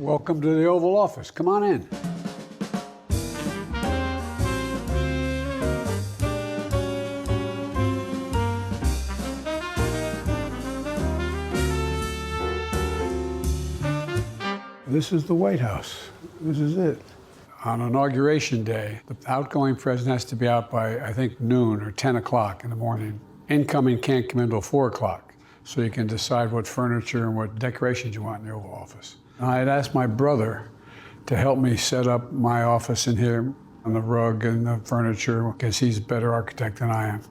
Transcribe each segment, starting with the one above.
Welcome to the Oval Office. Come on in. This is the White House. This is it. On Inauguration Day, the outgoing president has to be out by, I think, noon or 10 o'clock in the morning. Incoming can't come in until 4 o'clock, so you can decide what furniture and what decorations you want in the Oval Office. And I had asked my brother to help me set up my office in here on the rug and the furniture, because he's a better architect than I am.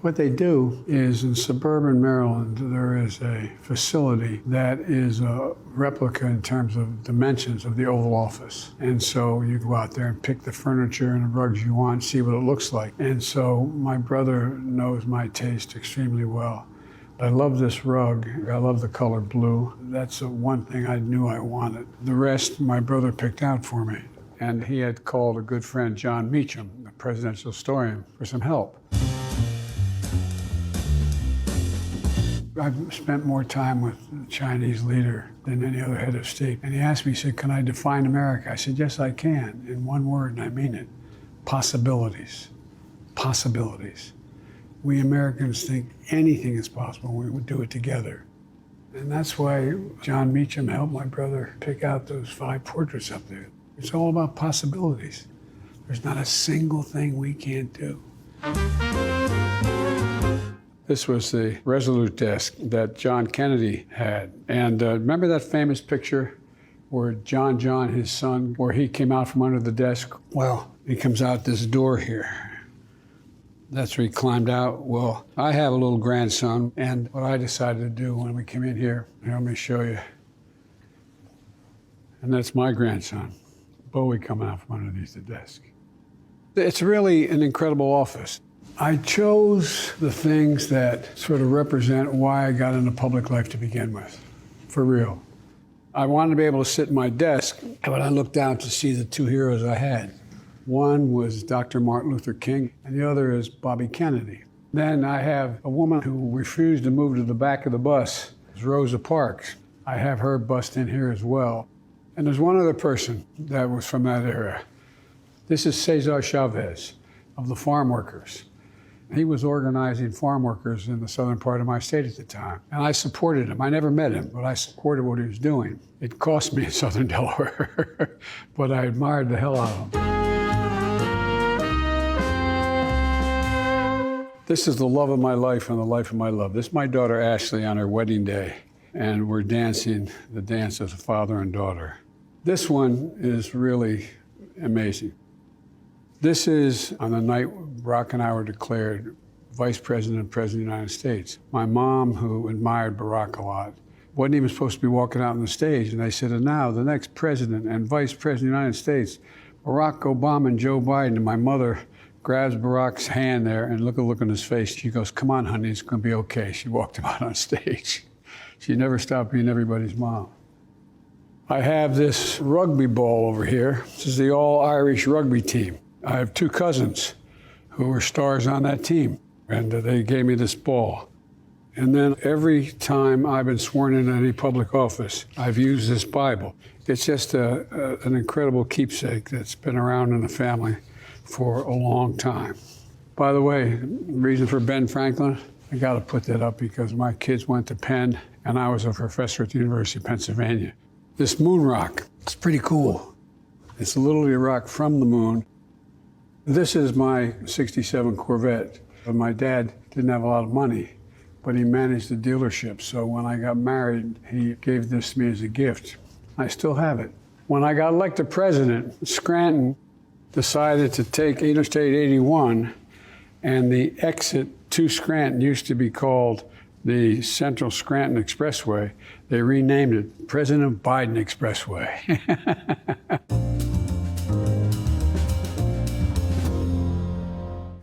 What they do is in suburban Maryland, there is a facility that is a replica in terms of dimensions of the Oval Office. And so you go out there and pick the furniture and the rugs you want, see what it looks like. And so my brother knows my taste extremely well. I love this rug. I love the color blue. That's the one thing I knew I wanted. The rest, my brother picked out for me. And he had called a good friend, John Meacham, the presidential historian, for some help. I've spent more time with the Chinese leader than any other head of state. And he asked me, he said, can I define America? I said, yes, I can, in one word, and I mean it. Possibilities. Possibilities. We Americans think anything is possible when we do it together. And that's why John Meacham helped my brother pick out those 5 portraits up there. It's all about possibilities. There's not a single thing we can't do. This was the Resolute desk that John Kennedy had. And remember that famous picture where John, his son, where he came out from under the desk? Well, he comes out this door here. That's where he climbed out. Well, I have a little grandson, and what I decided to do when we came in here, let me show you. And that's my grandson, Bowie, coming out from underneath the desk. It's really an incredible office. I chose the things that sort of represent why I got into public life to begin with, for real. I wanted to be able to sit at my desk, but I looked down to see the 2 heroes I had. One was Dr. Martin Luther King, and the other is Bobby Kennedy. Then I have a woman who refused to move to the back of the bus, Rosa Parks. I have her bust in here as well. And there's one other person that was from that era. This is Cesar Chavez of the farm workers. He was organizing farm workers in the southern part of my state at the time. And I supported him. I never met him, but I supported what he was doing. It cost me in southern Delaware, but I admired the hell out of him. This is the love of my life and the life of my love. This is my daughter Ashley on her wedding day, and we're dancing the dance as a father and daughter. This one is really amazing. This is on the night Barack and I were declared Vice President and President of the United States. My mom, who admired Barack a lot, wasn't even supposed to be walking out on the stage, and they said, and now the next President and Vice President of the United States, Barack Obama and Joe Biden. And my mother grabs Barack's hand there, and look at the look on his face. She goes, come on, honey, it's gonna be okay. She walked him out on stage. She never stopped being everybody's mom. I have this rugby ball over here. This is the all-Irish rugby team. I have 2 cousins who were stars on that team, and they gave me this ball. And then every time I've been sworn into any public office, I've used this Bible. It's just an incredible keepsake that's been around in the family for a long time. By the way, reason for Ben Franklin, I got to put that up because my kids went to Penn and I was a professor at the University of Pennsylvania. This moon rock, it's pretty cool. It's literally a rock from the moon. This is my '67 Corvette. My dad didn't have a lot of money, but he managed the dealership. So when I got married, he gave this to me as a gift. I still have it. When I got elected president, Scranton decided to take Interstate 81, and the exit to Scranton used to be called the Central Scranton Expressway. They renamed it President Biden Expressway.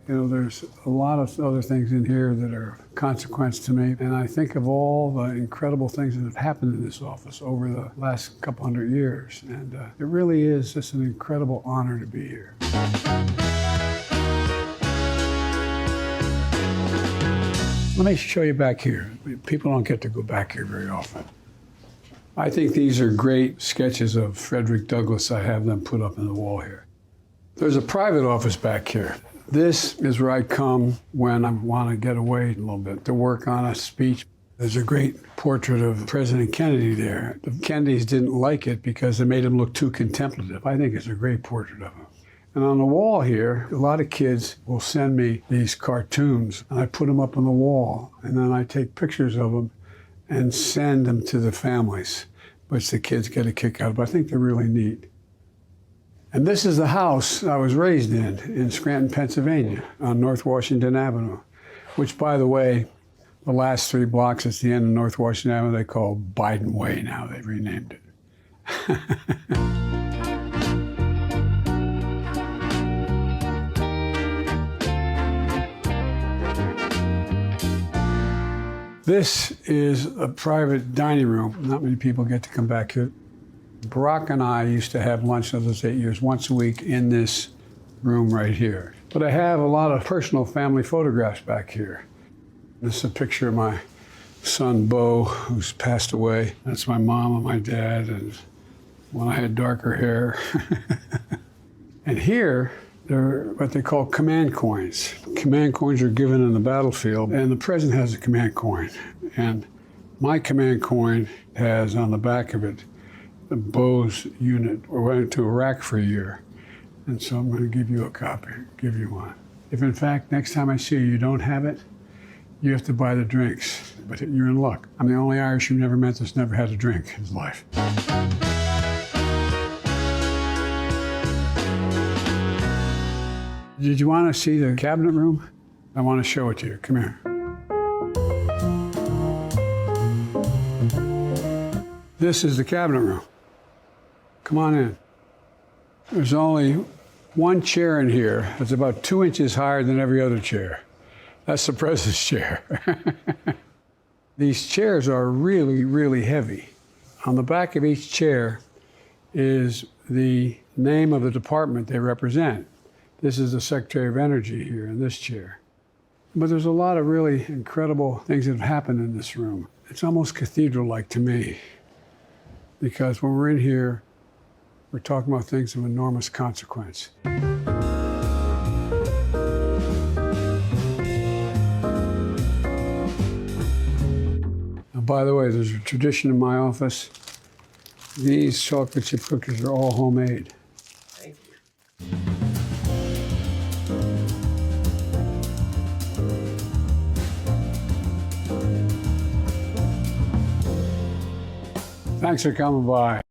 You know, there's a lot of other things in here that are of consequence to me, and I think of all the incredible things that have happened in this office over the last couple hundred years, and it really is just an incredible honor to be here. Let me show you back here. People don't get to go back here very often. I think these are great sketches of Frederick Douglass. I have them put up on the wall here. There's a private office back here. This is where I come when I want to get away a little bit, to work on a speech. There's a great portrait of President Kennedy there. The Kennedys didn't like it because it made him look too contemplative. I think it's a great portrait of him. And on the wall here, a lot of kids will send me these cartoons, and I put them up on the wall, and then I take pictures of them and send them to the families, which the kids get a kick out of. I think they're really neat. And this is the house I was raised in Scranton, Pennsylvania, on North Washington Avenue, which, by the way, the last 3 blocks at the end of North Washington Avenue, they call Biden Way now. They've renamed it. This is a private dining room. Not many people get to come back here. Barack and I used to have lunch in those 8 years, once a week in this room right here. But I have a lot of personal family photographs back here. This is a picture of my son, Bo, who's passed away. That's my mom and my dad, and when I had darker hair. And here, they're what they call command coins. Command coins are given in the battlefield, and the president has a command coin. And my command coin has on the back of it the Bo's unit. We went to Iraq for a year, and so I'm going to give you a copy, give you one. If in fact, next time I see you, you don't have it, you have to buy the drinks, but you're in luck. I'm the only Irish you've never met that's never had a drink in his life. Did you want to see the cabinet room? I want to show it to you. Come here. This is the cabinet room. Come on in. There's only one chair in here that's about 2 inches higher than every other chair. That's the president's chair. These chairs are really, really heavy. On the back of each chair is the name of the department they represent. This is the Secretary of Energy here in this chair. But there's a lot of really incredible things that have happened in this room. It's almost cathedral-like to me, because when we're in here, we're talking about things of enormous consequence. By the way, there's a tradition in my office. These chocolate chip cookies are all homemade. Thank you. Thanks for coming by.